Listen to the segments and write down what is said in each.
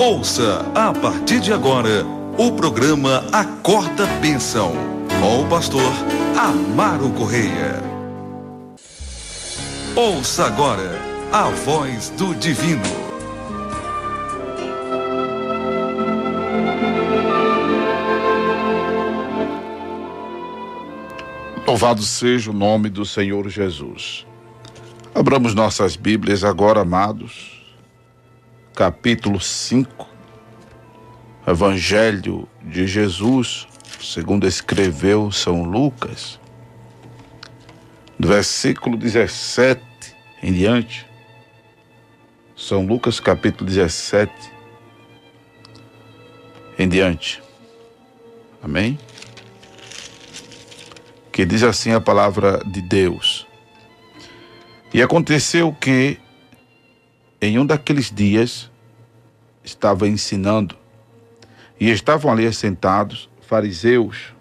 Ouça a partir de agora o programa Acorda Bênção, com o pastor Amaro Correia. Ouça agora a voz do divino. Louvado seja o nome do Senhor Jesus. Abramos nossas Bíblias agora, amados. Capítulo 5. Evangelho de Jesus, segundo escreveu São Lucas. Do versículo 17 em diante. São Lucas, capítulo 17 em diante. Amém? Que diz assim a palavra de Deus. E aconteceu que, em um daqueles dias, estava ensinando, e estavam ali assentados fariseus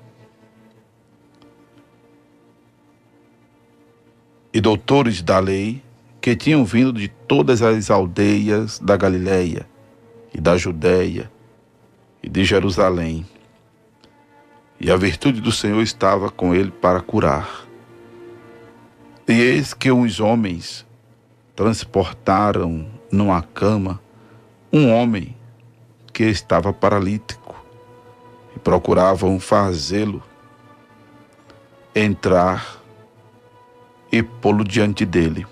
e doutores da lei, que tinham vindo de todas as aldeias da Galileia, e da Judeia, e de Jerusalém. E a virtude do Senhor estava com ele para curar. E eis que uns homens transportaram numa cama um homem que estava paralítico e procuravam fazê-lo entrar e pô-lo diante dele.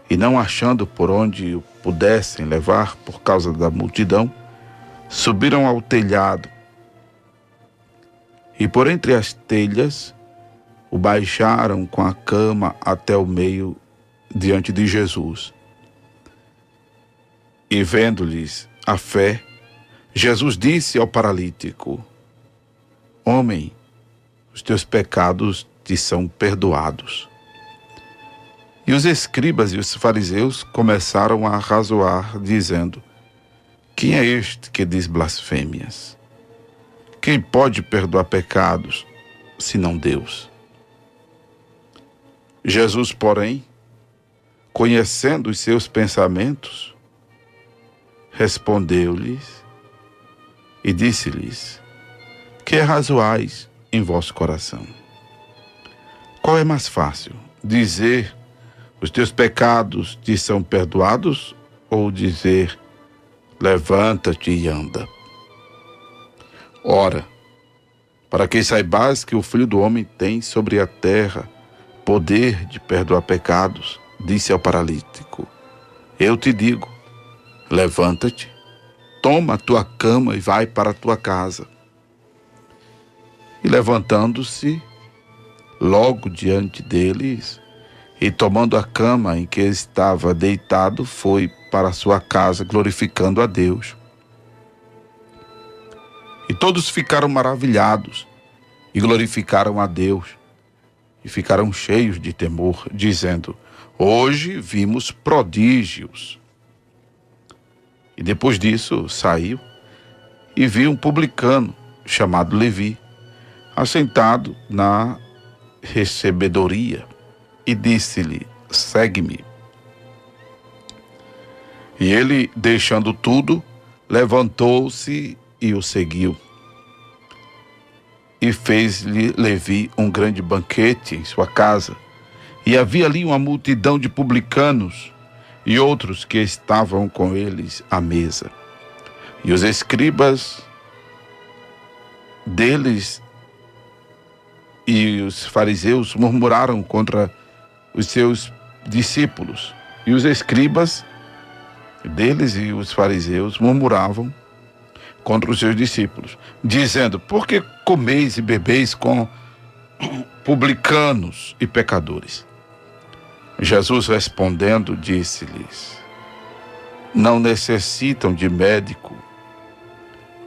E não achando por onde o pudessem levar por causa da multidão, subiram ao telhado e por entre as telhas o baixaram com a cama até o meio diante de Jesus. E vendo-lhes a fé, Jesus disse ao paralítico: Homem, os teus pecados te são perdoados. E os escribas e os fariseus começaram a arrazoar, dizendo: Quem é este que diz blasfêmias? Quem pode perdoar pecados, senão Deus? Jesus, porém, conhecendo os seus pensamentos, respondeu-lhes e disse-lhes: Que razoais em vosso coração? Qual é mais fácil, dizer: Os teus pecados te são perdoados, ou dizer: Levanta-te e anda? Ora, para que saibais que o Filho do Homem tem sobre a terra poder de perdoar pecados, disse ao paralítico: Eu te digo, levanta-te, toma a tua cama e vai para a tua casa. E levantando-se, logo diante deles, e tomando a cama em que estava deitado, foi para a sua casa, glorificando a Deus. E todos ficaram maravilhados e glorificaram a Deus. E ficaram cheios de temor, dizendo: Hoje vimos prodígios. E depois disso saiu e viu um publicano chamado Levi, assentado na recebedoria, e disse-lhe: Segue-me. E ele, deixando tudo, levantou-se e o seguiu. E fez-lhe Levi um grande banquete em sua casa. E havia ali uma multidão de publicanos e outros que estavam com eles à mesa. E os escribas deles e os fariseus murmuraram contra os seus discípulos. E os escribas deles e os fariseus murmuravam contra os seus discípulos, dizendo: Por que comeis e bebeis com publicanos e pecadores? Jesus respondendo disse-lhes: Não necessitam de médico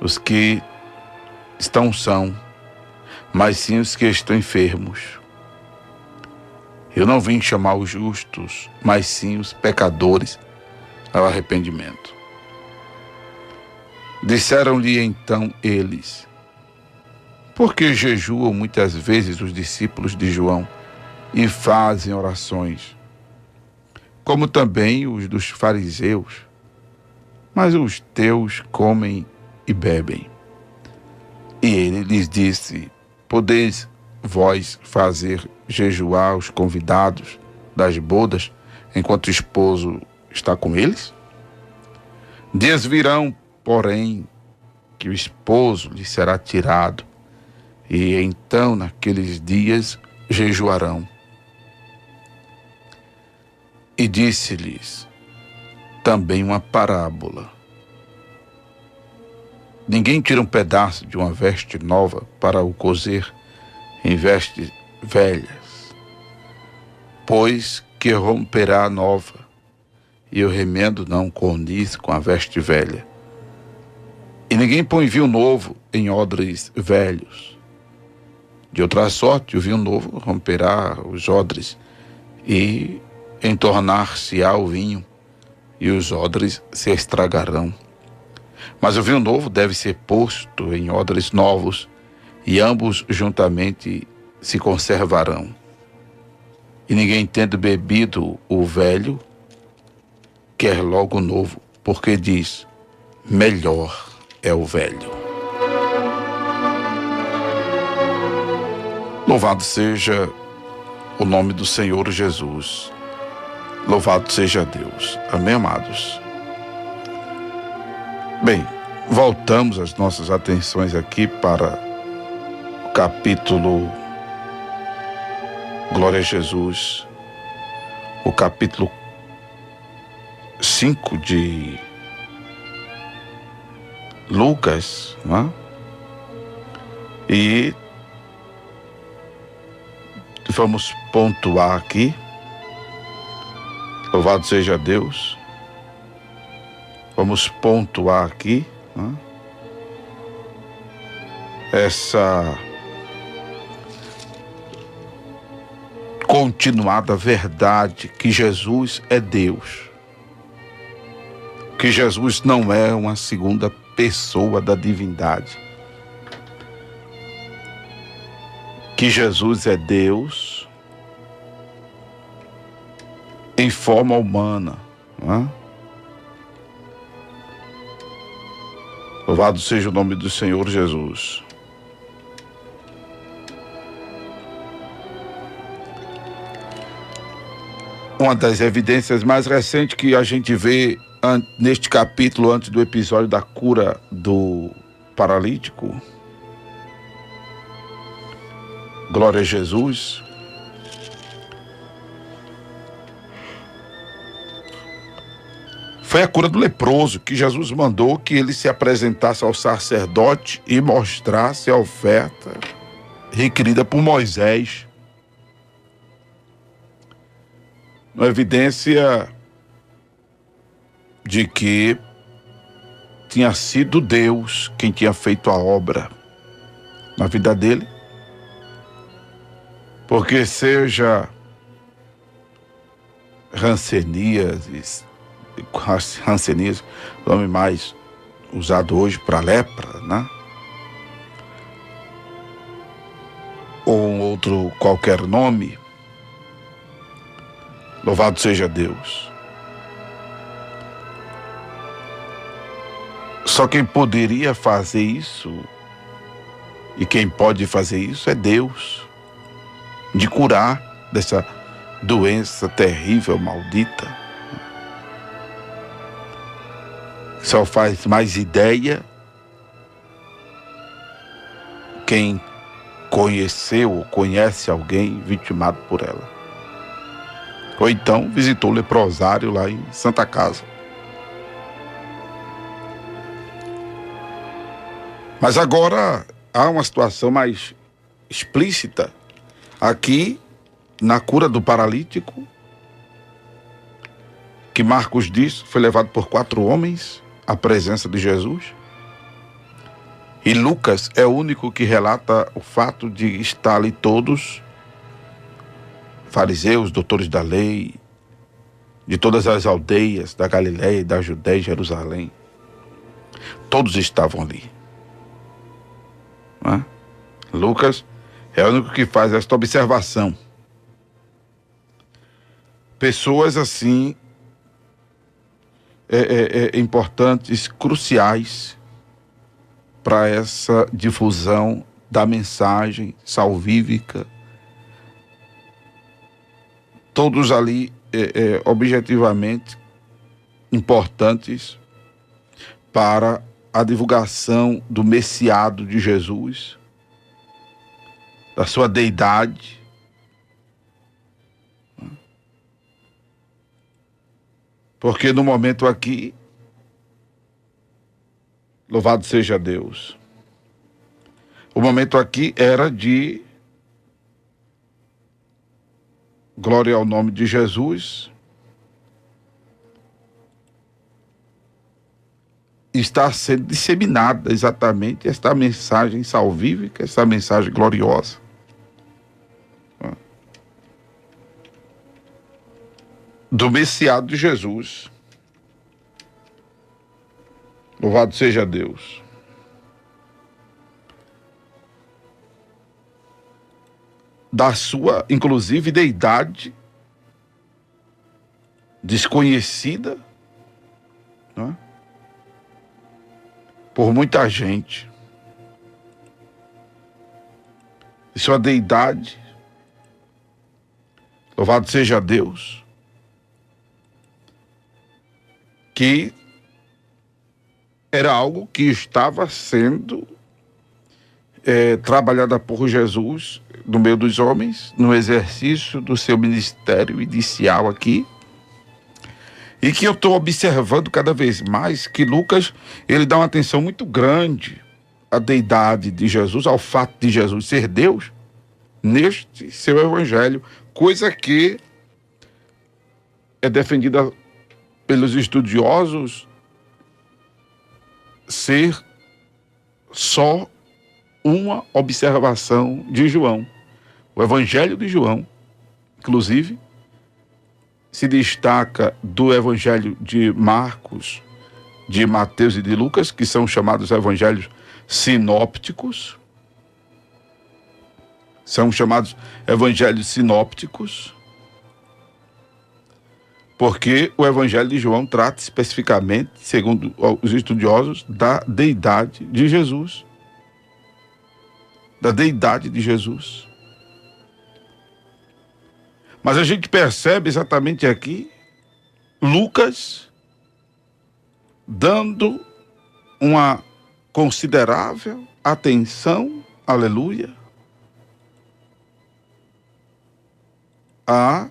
os que estão são, mas sim os que estão enfermos. Eu não vim chamar os justos, mas sim os pecadores ao arrependimento. Disseram-lhe então eles: Por que jejuam muitas vezes os discípulos de João e fazem orações, como também os dos fariseus? mas os teus comem e bebem. E ele lhes disse: podeis vós fazer jejuar os convidados das bodas, enquanto o esposo está com eles? Dias virão, porém, que o esposo lhe será tirado, e então naqueles dias jejuarão. E disse-lhes também uma parábola: ninguém tira um pedaço de uma veste nova para o cozer em vestes velhas, pois que romperá a nova, e o remendo não condiz com a veste velha. E ninguém põe vinho novo em odres velhos. De outra sorte, o vinho novo romperá os odres, e entornar-se-á o vinho, e os odres se estragarão. Mas o vinho novo deve ser posto em odres novos, e ambos juntamente se conservarão. E ninguém tendo bebido o velho, quer logo o novo, porque diz: melhor é o velho. Louvado seja o nome do Senhor Jesus. Louvado seja Deus. Amém, amados? Bem, voltamos as nossas atenções aqui para o capítulo, glória a Jesus, o capítulo 5 de Lucas, não é? E vamos pontuar aqui. Louvado seja Deus. Vamos pontuar aqui, né, essa continuada verdade que Jesus é Deus. Que Jesus não é uma segunda pessoa da divindade. Que Jesus é Deus em forma humana, não é? Louvado seja o nome do Senhor Jesus. Uma das evidências mais recentes que a gente vê neste capítulo, antes do episódio da cura do paralítico, glória a Jesus, foi a cura do leproso, que Jesus mandou que ele se apresentasse ao sacerdote e mostrasse a oferta requerida por Moisés. Uma evidência de que tinha sido Deus quem tinha feito a obra na vida dele. Porque seja Hanseníase, o nome mais usado hoje para lepra, né? Ou um outro qualquer nome, louvado seja Deus. Só quem poderia fazer isso, e quem pode fazer isso, é Deus, de curar dessa doença terrível, maldita. Só faz mais ideia quem conheceu ou conhece alguém vitimado por ela. Ou então visitou o leprosário lá em Santa Casa. Mas agora há uma situação mais explícita aqui na cura do paralítico, que Marcos diz foi levado por 4 homens à presença de Jesus. E Lucas é o único que relata o fato de estar ali todos, fariseus, doutores da lei, de todas as aldeias da Galileia, da Judéia e Jerusalém. Todos estavam ali. Não é? Lucas é o único que faz esta observação. Pessoas assim, importantes, cruciais para essa difusão da mensagem salvífica. Todos ali objetivamente importantes para a divulgação do Messiado de Jesus, da sua deidade. Porque no momento aqui, louvado seja Deus, o momento aqui era de glória ao nome de Jesus. Está sendo disseminada exatamente esta mensagem salvífica, esta mensagem gloriosa. Do Messiado de Jesus. Louvado seja Deus. Da sua, inclusive, deidade desconhecida, né, por muita gente. E sua deidade, louvado seja Deus, que era algo que estava sendo trabalhada por Jesus no meio dos homens, no exercício do seu ministério inicial aqui, e que eu estou observando cada vez mais que Lucas, ele dá uma atenção muito grande à deidade de Jesus, ao fato de Jesus ser Deus, neste seu evangelho, coisa que é defendida pelos estudiosos ser só uma observação de João. O Evangelho de João, inclusive, se destaca do Evangelho de Marcos, de Mateus e de Lucas, que são chamados evangelhos sinópticos. São chamados evangelhos sinópticos, porque o Evangelho de João trata especificamente, segundo os estudiosos, da deidade de Jesus. Da deidade de Jesus. Mas a gente percebe exatamente aqui Lucas dando uma considerável atenção, aleluia, a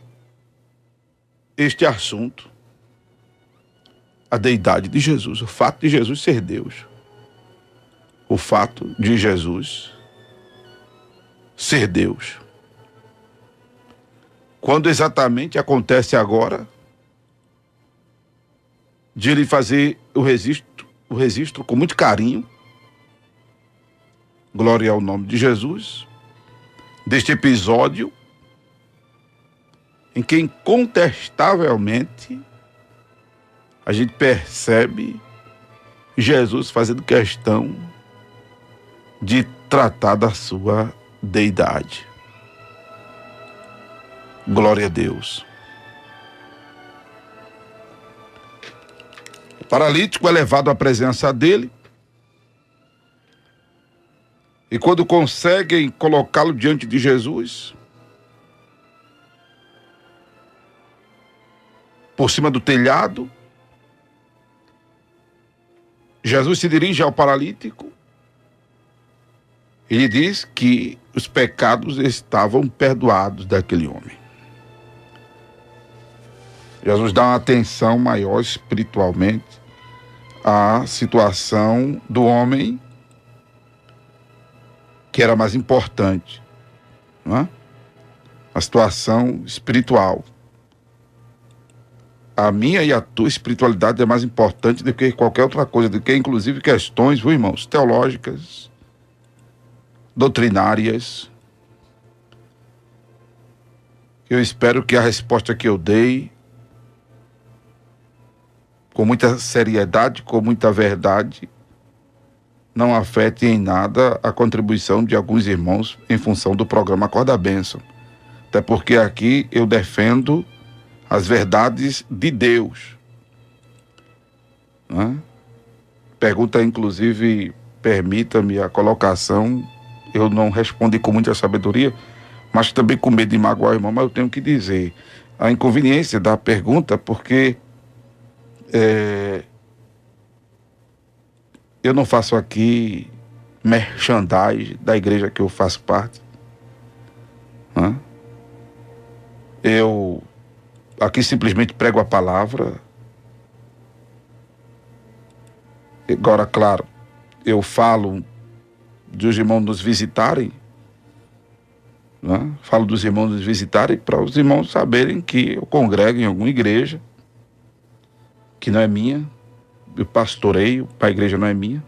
este assunto, a deidade de Jesus, o fato de Jesus ser Deus, o fato de Jesus ser Deus. Quando exatamente acontece agora de ele fazer o registro com muito carinho, glória ao nome de Jesus, deste episódio em que incontestavelmente a gente percebe Jesus fazendo questão de tratar da sua deidade. Glória a Deus. O paralítico é levado à presença dele, e quando conseguem colocá-lo diante de Jesus, por cima do telhado, Jesus se dirige ao paralítico e lhe diz que os pecados estavam perdoados daquele homem. Jesus dá uma atenção maior espiritualmente à situação do homem, que era mais importante, não é? A situação espiritual. A minha e a tua espiritualidade é mais importante do que qualquer outra coisa, do que inclusive questões, viu, irmãos, teológicas, doutrinárias. Eu espero que a resposta que eu dei, com muita seriedade, com muita verdade, não afete em nada a contribuição de alguns irmãos em função do programa Acorda Bênção. Até porque aqui eu defendo as verdades de Deus. pergunta, inclusive, permita-me a colocação, eu não respondi com muita sabedoria, mas também com medo de magoar o irmão, mas eu tenho que dizer a inconveniência da pergunta, porque eu não faço aqui merchandising da igreja que eu faço parte. Né? Eu aqui simplesmente prego a palavra. Agora, claro, eu falo dos irmãos nos visitarem, né? Falo dos irmãos nos visitarem para os irmãos saberem que eu congrego em alguma igreja que não é minha, eu pastoreio, a igreja não é minha,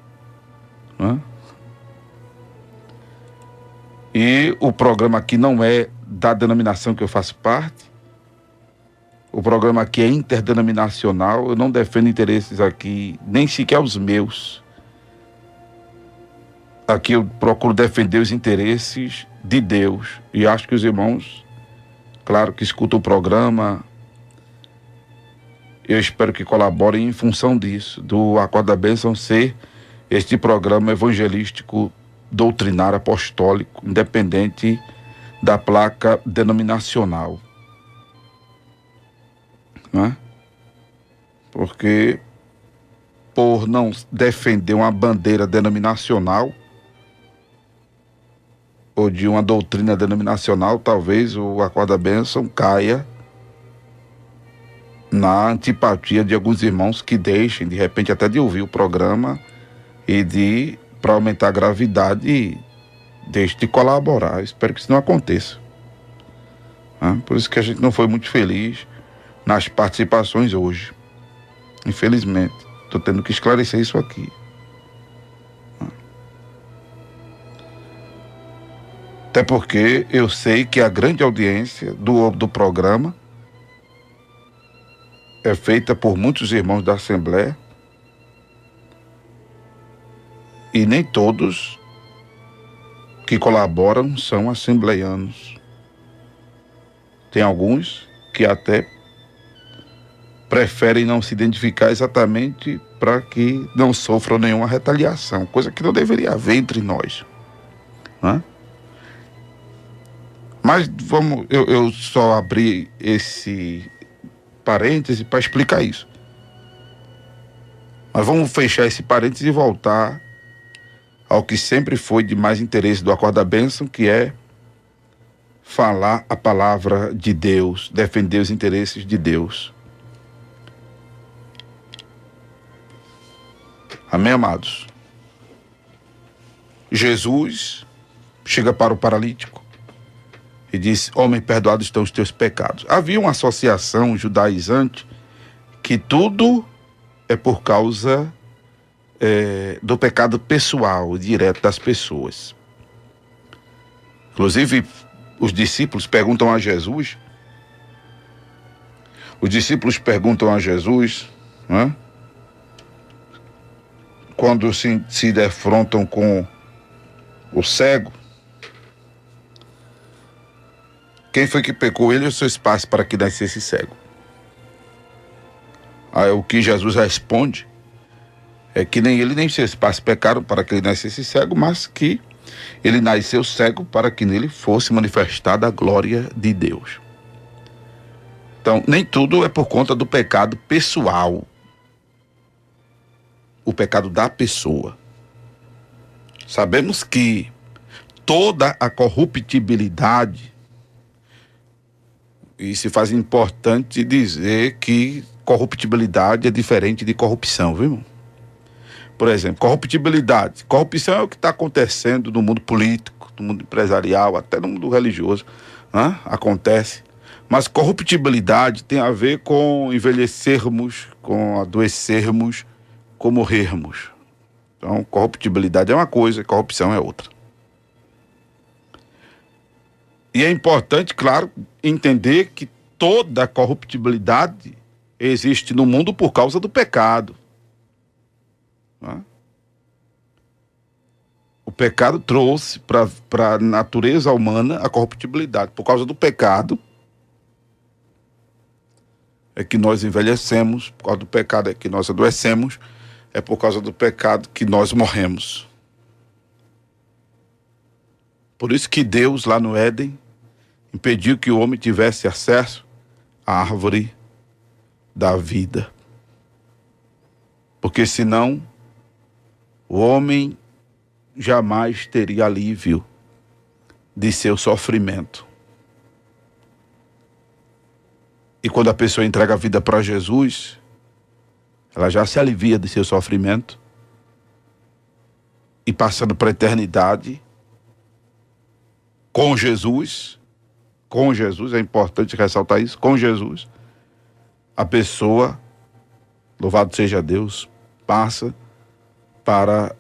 né? E o programa aqui não é da denominação que eu faço parte. O programa aqui é interdenominacional. Eu não defendo interesses aqui, nem sequer os meus. Aqui eu procuro defender os interesses de Deus. E acho que os irmãos, claro, que escutam o programa, eu espero que colaborem em função disso, do Acorda Bênção ser este programa evangelístico, doutrinário, apostólico, independente da placa denominacional. Né? Porque por não defender uma bandeira denominacional ou de uma doutrina denominacional, talvez o Acorda Bênção caia na antipatia de alguns irmãos que deixem, de repente, até de ouvir o programa e para aumentar a gravidade, deixe de colaborar. Eu espero que isso não aconteça. Né? Por isso que a gente não foi muito feliz nas participações hoje. Infelizmente. Estou tendo que esclarecer isso aqui. Até porque eu sei que a grande audiência do programa é feita por muitos irmãos da Assembleia e nem todos que colaboram são assembleianos. Tem alguns que até preferem não se identificar exatamente para que não sofram nenhuma retaliação, coisa que não deveria haver entre nós. Né? Mas eu só abri esse parêntese para explicar isso. Mas vamos fechar esse parêntese e voltar ao que sempre foi de mais interesse do Acorda Bênção, que é falar a palavra de Deus, defender os interesses de Deus. Amém, amados? Jesus chega para o paralítico e diz: homem, perdoados estão os teus pecados. Havia uma associação judaizante que tudo é por causa do pecado pessoal, direto das pessoas. Inclusive, os discípulos perguntam a Jesus, né? Quando se defrontam com o cego, quem foi que pecou, ele ou seus pais, para que nascesse cego? Aí o que Jesus responde é que nem ele nem seus pais pecaram para que ele nascesse cego, mas que ele nasceu cego para que nele fosse manifestada a glória de Deus. Então, nem tudo é por conta do pecado pessoal, o pecado da pessoa. Sabemos que toda a corruptibilidade, e se faz importante dizer que corruptibilidade é diferente de corrupção, viu, irmão? Por exemplo, corruptibilidade. Corrupção é o que está acontecendo no mundo político, no mundo empresarial, até no mundo religioso, né? Acontece. Mas corruptibilidade tem a ver com envelhecermos, com adoecermos, com morrermos. Então, corruptibilidade é uma coisa, corrupção é outra. E é importante, claro, entender que toda corruptibilidade existe no mundo por causa do pecado. O pecado trouxe para a natureza humana a corruptibilidade. Por causa do pecado é que nós envelhecemos, por causa do pecado é que nós adoecemos, é por causa do pecado que nós morremos. Por isso que Deus, lá no Éden, impediu que o homem tivesse acesso à árvore da vida. Porque senão, o homem jamais teria alívio de seu sofrimento. E quando a pessoa entrega a vida para Jesus, ela já se alivia de seu sofrimento e passando para a eternidade com Jesus, é importante ressaltar isso, com Jesus, a pessoa, louvado seja Deus, passa para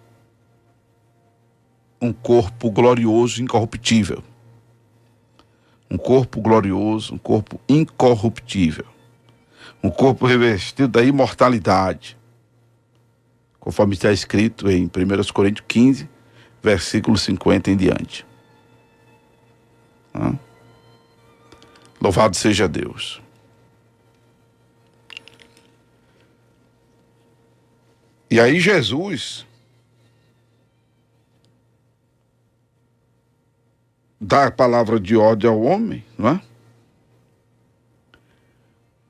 um corpo glorioso, incorruptível. Um corpo glorioso, um corpo incorruptível. Um corpo revestido da imortalidade. Conforme está escrito em 1 Coríntios 15, versículo 50 em diante. Louvado seja Deus. E aí Jesus dá a palavra de ódio ao homem, não é?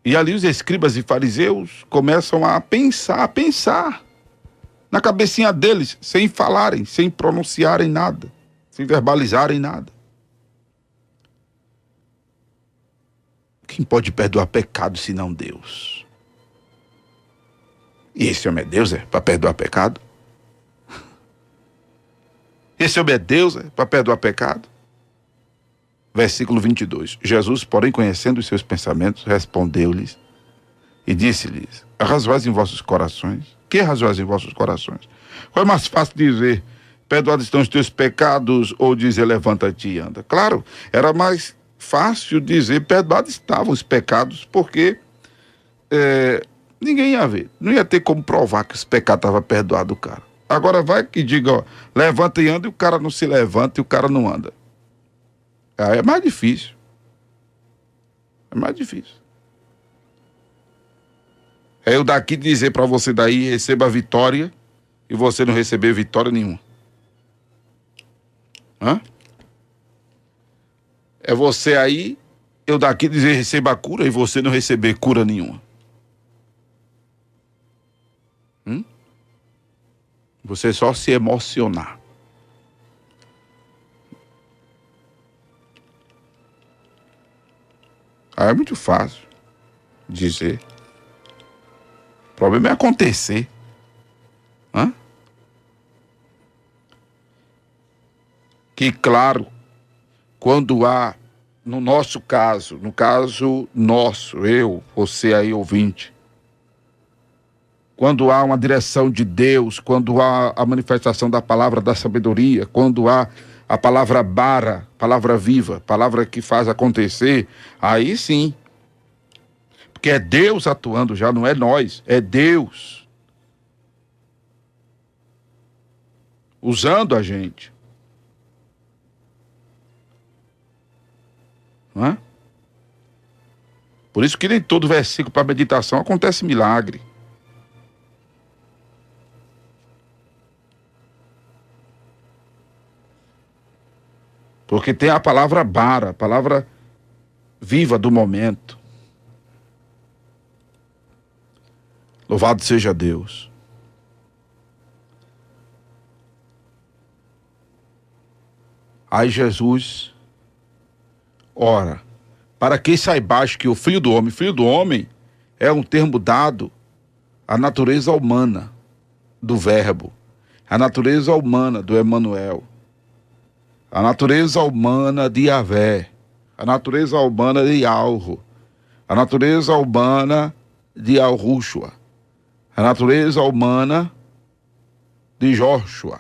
E ali os escribas e fariseus começam a pensar na cabecinha deles, sem falarem, sem pronunciarem nada, sem verbalizarem nada. Quem pode perdoar pecado senão Deus? E esse homem é Deus, para perdoar pecado? Esse homem é Deus, para perdoar pecado? Versículo 22. Jesus, porém, conhecendo os seus pensamentos, respondeu-lhes e disse-lhes: arrazoais em vossos corações? Que arrazoais em vossos corações? Qual é mais fácil dizer, perdoados estão os teus pecados, ou dizer, levanta-te e anda? Claro, era mais fácil dizer, perdoados estavam os pecados, porque ninguém ia ver. Não ia ter como provar que os pecados estavam perdoados do cara. Agora vai que diga, ó, levanta e anda, e o cara não se levanta e o cara não anda. Aí é mais difícil. É mais difícil. É eu daqui dizer para você daí, receba a vitória, e você não receber vitória nenhuma. É você aí, eu daqui dizer receba a cura, e você não receber cura nenhuma. Você só se emocionar. Aí é muito fácil dizer. O problema é acontecer. Que, claro, quando há, no nosso caso, no caso nosso, eu, você aí ouvinte, quando há uma direção de Deus, quando há a manifestação da palavra da sabedoria, quando há a palavra bara, palavra viva, palavra que faz acontecer, aí sim. Porque é Deus atuando já, não é nós, é Deus usando a gente. Não é? Por isso que nem todo versículo para meditação acontece milagre. Porque tem a palavra bara, a palavra viva do momento. Louvado seja Deus. Aí Jesus ora, para que saibais que o filho do homem é um termo dado à natureza humana do verbo, a natureza humana do Emanuel, a natureza humana de Yahvé, a natureza humana de Yahweh, a natureza humana de Yahushua, a natureza humana de Joshua,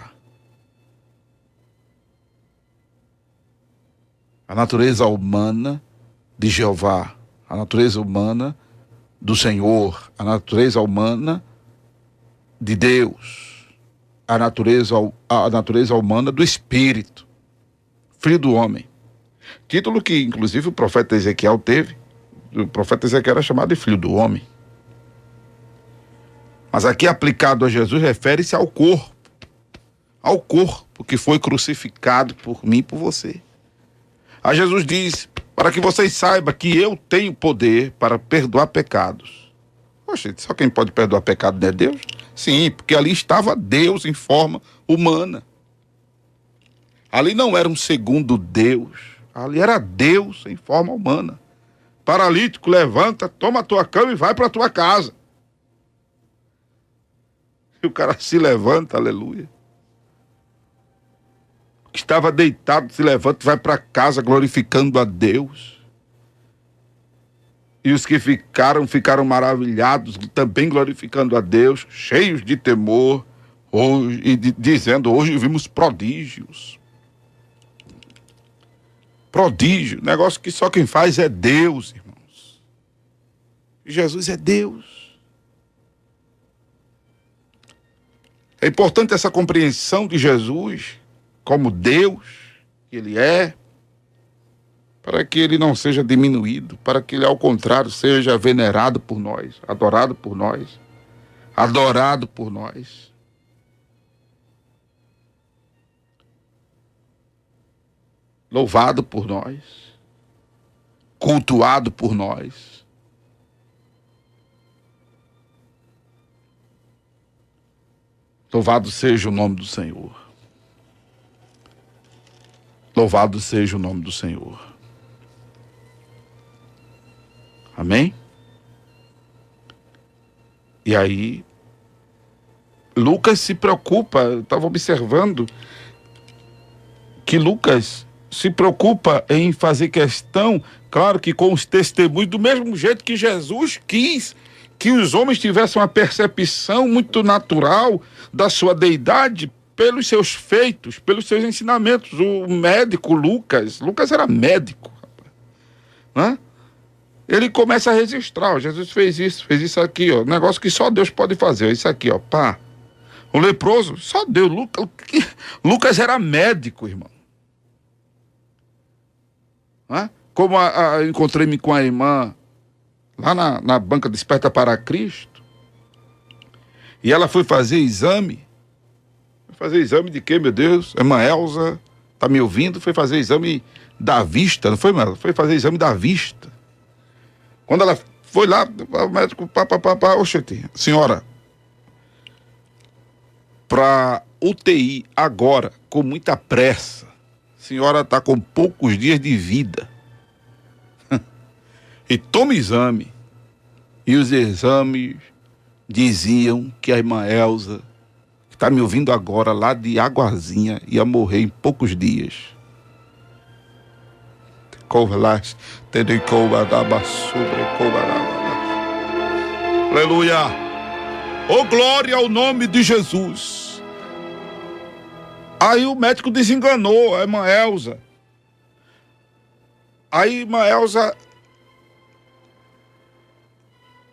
a natureza humana de Jeová, a natureza humana do Senhor, a natureza humana de Deus, a natureza humana do Espírito, Filho do Homem. Título que, inclusive, o profeta Ezequiel teve. O profeta Ezequiel era chamado de Filho do Homem. Mas aqui aplicado a Jesus refere-se ao corpo que foi crucificado por mim e por você. Aí Jesus diz, para que vocês saibam que eu tenho poder para perdoar pecados. Poxa, só quem pode perdoar pecado não é Deus? Sim, porque ali estava Deus em forma humana. Ali não era um segundo Deus, ali era Deus em forma humana. Paralítico, levanta, toma a tua cama e vai para a tua casa. E o cara se levanta, aleluia. Estava deitado, se levanta e vai para casa glorificando a Deus. E os que ficaram maravilhados, também glorificando a Deus, cheios de temor, dizendo, hoje vimos prodígios. Prodígio, negócio que só quem faz é Deus, irmãos. Jesus é Deus. É importante essa compreensão de Jesus como Deus que Ele é, para que Ele não seja diminuído, para que Ele, ao contrário, seja venerado por nós, adorado por nós, adorado por nós. Louvado por nós, cultuado por nós. Louvado seja o nome do Senhor. Louvado seja o nome do Senhor. Amém? E aí, Lucas se preocupa, eu estava observando que Lucas se preocupa em fazer questão, claro que com os testemunhos, do mesmo jeito que Jesus quis que os homens tivessem uma percepção muito natural da sua deidade pelos seus feitos, pelos seus ensinamentos. O médico Lucas era médico, né? Ele começa a registrar, ó, Jesus fez isso aqui, ó, negócio que só Deus pode fazer, ó, isso aqui, ó, pá. O leproso, só Deus. Lucas era médico, irmão. Como encontrei-me com a irmã lá na banca Desperta para Cristo, e ela foi fazer exame. Foi fazer exame de quê, meu Deus? A irmã Elza, tá me ouvindo? Foi fazer exame da vista, não foi, Mel? Foi fazer exame da vista. Quando ela foi lá, o médico, oxente, senhora, para UTI agora, com muita pressa, a senhora está com poucos dias de vida. E toma exame. E os exames diziam que a irmã Elza, que está me ouvindo agora, lá de Aguazinha, ia morrer em poucos dias. Aleluia! Oh, glória ao nome de Jesus! Aí o médico desenganou a irmã Elza. Aí a irmã Elza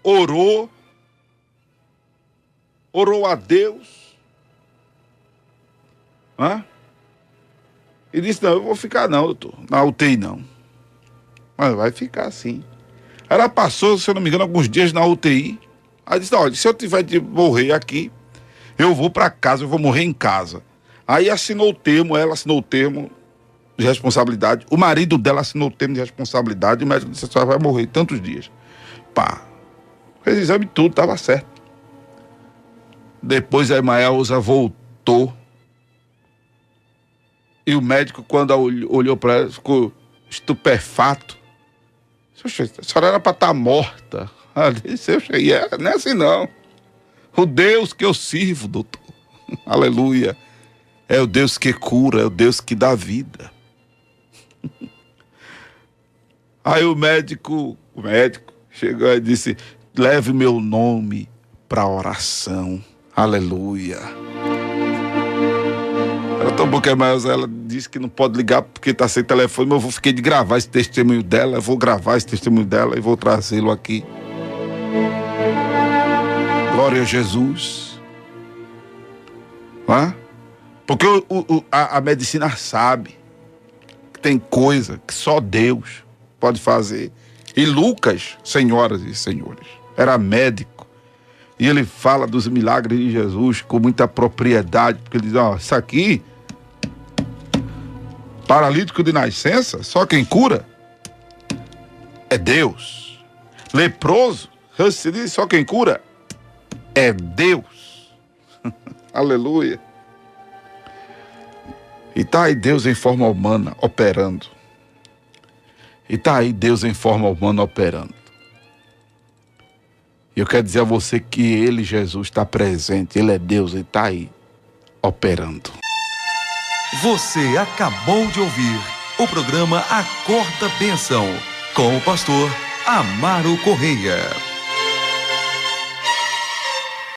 orou a Deus, e disse, não, eu vou ficar não, doutor, na UTI não. Mas vai ficar sim. Ela passou, se eu não me engano, alguns dias na UTI. Aí disse, olha, se eu tiver de morrer aqui, eu vou para casa, eu vou morrer em casa. Aí assinou o termo, ela assinou o termo de responsabilidade, o marido dela assinou o termo de responsabilidade, e o médico disse, a senhora vai morrer tantos dias. Pá, fez exame e tudo, estava certo. Depois a irmã Elza voltou, e o médico, quando olhou para ela, ficou estupefato. A senhora era para estar morta. Ela disse, não é assim não. O Deus que eu sirvo, doutor, aleluia, é o Deus que cura, é o Deus que dá vida. Aí o médico chegou e disse, leve meu nome para oração, aleluia. Era tão bom que a irmã ela disse que não pode ligar porque está sem telefone, mas eu fiquei de gravar esse testemunho dela, eu vou gravar esse testemunho dela e vou trazê-lo aqui. Glória a Jesus. Porque a medicina sabe que tem coisa que só Deus pode fazer. E Lucas, senhoras e senhores, era médico. E ele fala dos milagres de Jesus com muita propriedade, porque ele diz, ó, isso aqui, paralítico de nascença, só quem cura é Deus. Leproso, você diz, só quem cura é Deus. Aleluia. E tá aí Deus em forma humana operando. E tá aí Deus em forma humana operando. E eu quero dizer a você que Ele, Jesus, está presente. Ele é Deus e está aí operando. Você acabou de ouvir o programa Acorda Bênção com o pastor Amaro Correia.